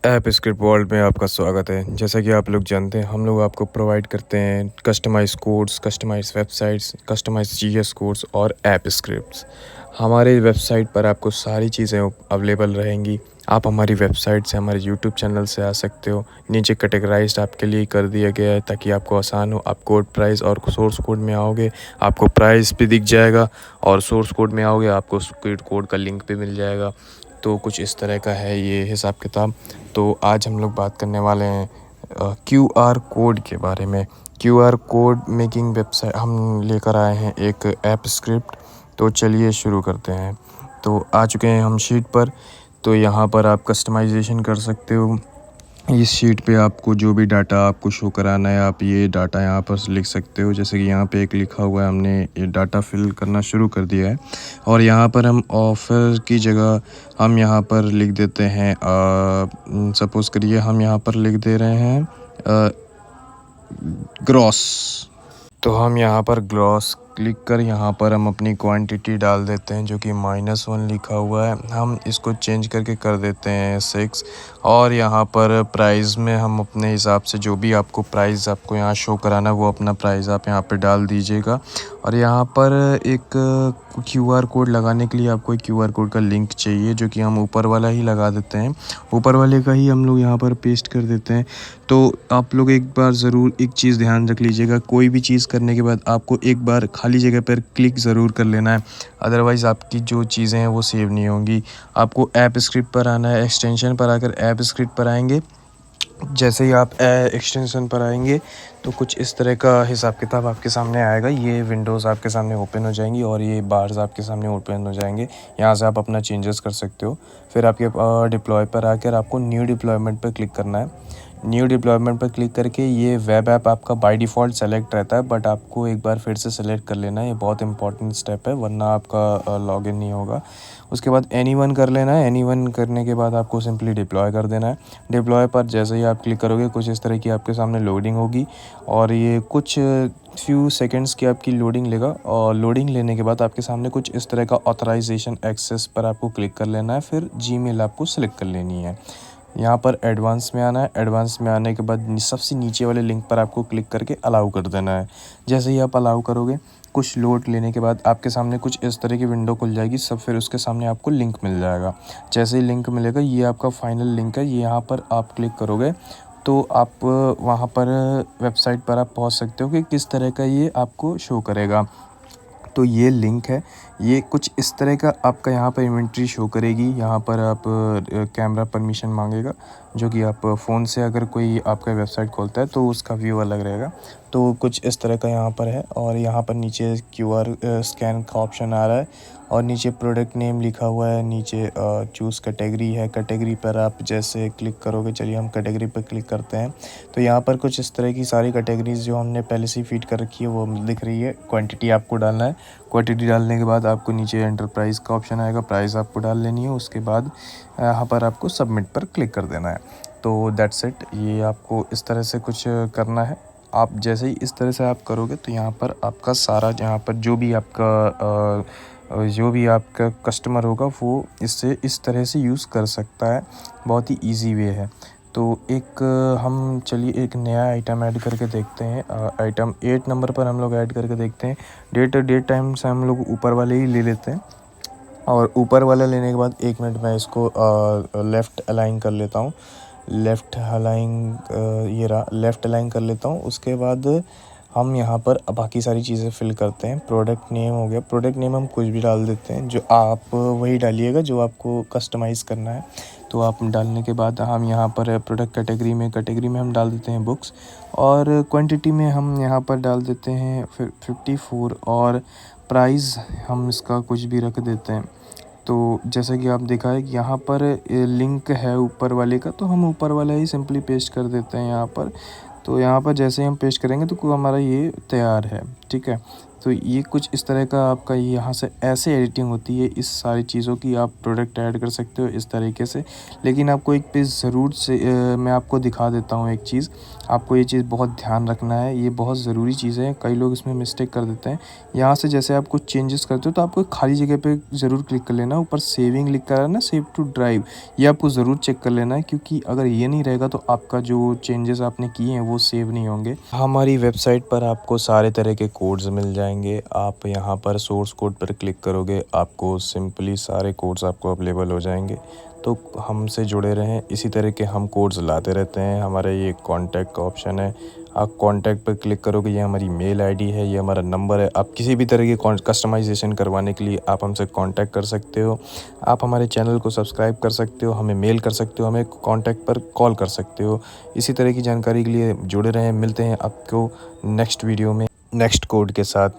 App script world में आपका स्वागत है। जैसा कि आप लोग जानते हैं, हम लोग आपको प्रोवाइड करते हैं customize codes, customize websites, customize GS codes और ऐप स्क्रिप्ट्स। हमारे वेबसाइट पर आपको सारी चीज़ें अवेलेबल रहेंगी। आप हमारी वेबसाइट से, हमारे यूट्यूब चैनल से आ सकते हो। नीचे कैटेगराइज्ड आपके लिए कर दिया गया है ताकि आपको आसान हो। आप कोड प्राइस और सोर्स कोड में आओगे, आपको प्राइस भी दिख जाएगा, और सोर्स कोड में आओगे आपको कोड का लिंक भी मिल जाएगा। तो कुछ इस तरह का है ये हिसाब किताब। तो आज हम लोग बात करने वाले हैं क्यूआर कोड के बारे में। क्यूआर कोड मेकिंग वेबसाइट हम लेकर आए हैं एक ऐप स्क्रिप्ट। तो चलिए शुरू करते हैं। तो आ चुके हैं हम शीट पर। तो यहाँ पर आप कस्टमाइजेशन कर सकते हो। इस शीट पे आपको जो भी डाटा आपको शो कराना है, आप ये डाटा यहाँ पर लिख सकते हो। जैसे कि यहाँ पे एक लिखा हुआ है, हमने ये डाटा फिल करना शुरू कर दिया है। और यहाँ पर हम ऑफ़र की जगह हम यहाँ पर लिख देते हैं, सपोज़ करिए हम यहाँ पर लिख दे रहे हैं ग्रॉस। तो हम यहाँ पर ग्रॉस क्लिक कर यहाँ पर हम अपनी क्वांटिटी डाल देते हैं, जो कि -1 लिखा हुआ है। हम इसको चेंज करके कर देते हैं 6। और यहाँ पर प्राइस में हम अपने हिसाब से जो भी आपको प्राइस आपको यहाँ शो कराना है, वो अपना प्राइस आप यहाँ पे डाल दीजिएगा। और यहाँ पर एक क्यूआर कोड लगाने के लिए आपको एक क्यूआर कोड का लिंक चाहिए, जो कि हम ऊपर वाला ही लगा देते हैं। ऊपर वाले का ही हम लोग यहाँ पर पेस्ट कर देते हैं। तो आप लोग एक बार ज़रूर एक चीज़ ध्यान रख लीजिएगा, कोई भी चीज़ करने के बाद आपको एक बार खाली जगह पर क्लिक ज़रूर कर लेना है, अदरवाइज़ आपकी जो चीज़ें हैं वो सेव नहीं होंगी। आपको ऐप स्क्रिप्ट पर आना है, एक्सटेंशन पर आकर ऐप स्क्रिप्ट पर आएंगे। जैसे ही आप एक्सटेंशन पर आएंगे तो कुछ इस तरह का हिसाब किताब आपके सामने आएगा। ये विंडोज़ आपके सामने ओपन हो जाएंगी और ये बार्स आपके सामने ओपन हो जाएंगे। यहाँ से आप अपना चेंजेस कर सकते हो। फिर आपके डिप्लॉय पर आकर आपको न्यू डिप्लॉयमेंट पर क्लिक करना है। न्यू डिप्लॉयमेंट पर क्लिक करके ये वेब ऐप आपका बाय डिफ़ॉल्ट सेलेक्ट रहता है, बट आपको एक बार फिर से सेलेक्ट कर लेना है। ये बहुत इंपॉर्टेंट स्टेप है, वरना आपका लॉगिन नहीं होगा। उसके बाद एनीवन कर लेना है। एनीवन करने के बाद आपको सिंपली डिप्लॉय कर देना है। डिप्लॉय पर जैसे ही आप क्लिक करोगे, कुछ इस तरह की आपके सामने लोडिंग होगी और ये कुछ फ्यू सेकंड्स की आपकी लोडिंग लेगा। और लोडिंग लेने के बाद आपके सामने कुछ इस तरह का ऑथराइजेशन एक्सेस पर आपको क्लिक कर लेना है। फिर जीमेल आपको सेलेक्ट कर लेनी है। यहाँ पर एडवांस में आना है। एडवांस में आने के बाद सबसे नीचे वाले लिंक पर आपको क्लिक करके अलाउ कर देना है। जैसे ही आप अलाउ करोगे, कुछ लोड लेने के बाद आपके सामने कुछ इस तरह की विंडो खुल जाएगी सब। फिर उसके सामने आपको लिंक मिल जाएगा। जैसे ही लिंक मिलेगा, ये आपका फाइनल लिंक है, ये यहाँ पर आप क्लिक करोगे तो आप वहाँ पर वेबसाइट पर आप पहुँच सकते हो कि किस तरह का ये आपको शो करेगा। तो ये लिंक है, ये कुछ इस तरह का आपका यहाँ पर इन्वेंट्री शो करेगी। यहाँ पर आप कैमरा परमिशन मांगेगा, जो कि आप फ़ोन से अगर कोई आपका वेबसाइट खोलता है तो उसका व्यू अलग रहेगा। तो कुछ इस तरह का यहाँ पर है। और यहाँ पर नीचे क्यूआर स्कैन का ऑप्शन आ रहा है और नीचे प्रोडक्ट नेम लिखा हुआ है। नीचे चूज़ कैटेगरी है। कैटेगरी पर आप जैसे क्लिक करोगे, चलिए हम कैटेगरी पर क्लिक करते हैं। तो यहाँ पर कुछ इस तरह की सारी कैटेगरीज़ जो हमने पहले से फीड कर रखी है वो दिख रही है। क्वांटिटी आपको डालना है। क्वांटिटी डालने के बाद आपको नीचे एंटरप्राइज़ का ऑप्शन आएगा, प्राइस आपको डाल लेनी है। उसके बाद यहाँ पर आपको सबमिट पर क्लिक कर देना है। तो दैट्स इट। ये आपको इस तरह से कुछ करना है। आप जैसे ही इस तरह से आप करोगे तो यहाँ पर आपका सारा, यहाँ पर जो भी आपका कस्टमर होगा वो इससे इस तरह से यूज़ कर सकता है। बहुत ही इजी वे है। तो एक हम चलिए एक नया आइटम ऐड करके देखते हैं। आइटम 8 नंबर पर हम लोग ऐड करके देखते हैं। डेट टाइम से हम लोग ऊपर वाले ही ले लेते हैं। और ऊपर वाला लेने के बाद 1 मिनट में इसको लेफ़्ट अलाइन कर लेता हूँ। लेफ़्ट अलाइन ये रहा, लेफ़्ट अलाइन कर लेता हूँ। उसके बाद हम यहाँ पर बाकी सारी चीज़ें फिल करते हैं। प्रोडक्ट नेम हो गया। प्रोडक्ट नेम हम कुछ भी डाल देते हैं, जो आप वही डालिएगा जो आपको कस्टमाइज़ करना है। तो आप डालने के बाद हम यहाँ पर प्रोडक्ट कैटेगरी में हम डाल देते हैं बुक्स। और क्वांटिटी में हम यहाँ पर डाल देते हैं 54। और प्राइस हम इसका कुछ भी रख देते हैं। तो जैसा कि आप देखा है कि यहाँ पर लिंक है ऊपर वाले का, तो हम ऊपर वाला ही सिंपली पेस्ट कर देते हैं यहाँ पर। तो यहाँ पर जैसे ही हम पेस्ट करेंगे तो हमारा ये तैयार है। ठीक है। तो ये कुछ इस तरह का आपका यहाँ से ऐसे एडिटिंग होती है इस सारी चीज़ों की। आप प्रोडक्ट ऐड कर सकते हो इस तरीके से। लेकिन आपको एक चीज़ ज़रूर से मैं आपको दिखा देता हूँ एक चीज़। आपको ये चीज़ बहुत ध्यान रखना है, ये बहुत ज़रूरी चीज़ है। कई लोग इसमें मिस्टेक कर देते हैं। यहाँ से जैसे आप कुछ चेंजेस करते हो तो आपको खाली जगह पे ज़रूर क्लिक कर लेना। ऊपर सेविंग लिख कर है ना, सेव टू ड्राइव, ये आपको ज़रूर चेक कर लेना है, क्योंकि अगर ये नहीं रहेगा तो आपका जो चेंजेस आपने किए हैं वो सेव नहीं होंगे। हमारी वेबसाइट पर आपको सारे तरह के कोड्स मिल जाएंगे। आप यहाँ पर सोर्स कोड पर क्लिक करोगे, आपको सिंपली सारे कोड्स आपको अवेलेबल हो जाएंगे। तो हमसे जुड़े रहें, इसी तरह के हम कोड्स लाते रहते हैं। हमारा ये कॉन्टैक्ट का ऑप्शन है, आप कॉन्टैक्ट पर क्लिक करोगे, ये हमारी मेल आईडी है, ये हमारा नंबर है। आप किसी भी तरह की कस्टमाइजेशन करवाने के लिए आप हमसे कांटेक्ट कर सकते हो। आप हमारे चैनल को सब्सक्राइब कर सकते हो, हमें मेल कर सकते हो, हमें कॉन्टैक्ट पर कॉल कर सकते हो। इसी तरह की जानकारी के लिए जुड़े रहें। मिलते हैं आपको नेक्स्ट वीडियो में नेक्स्ट कोड के साथ।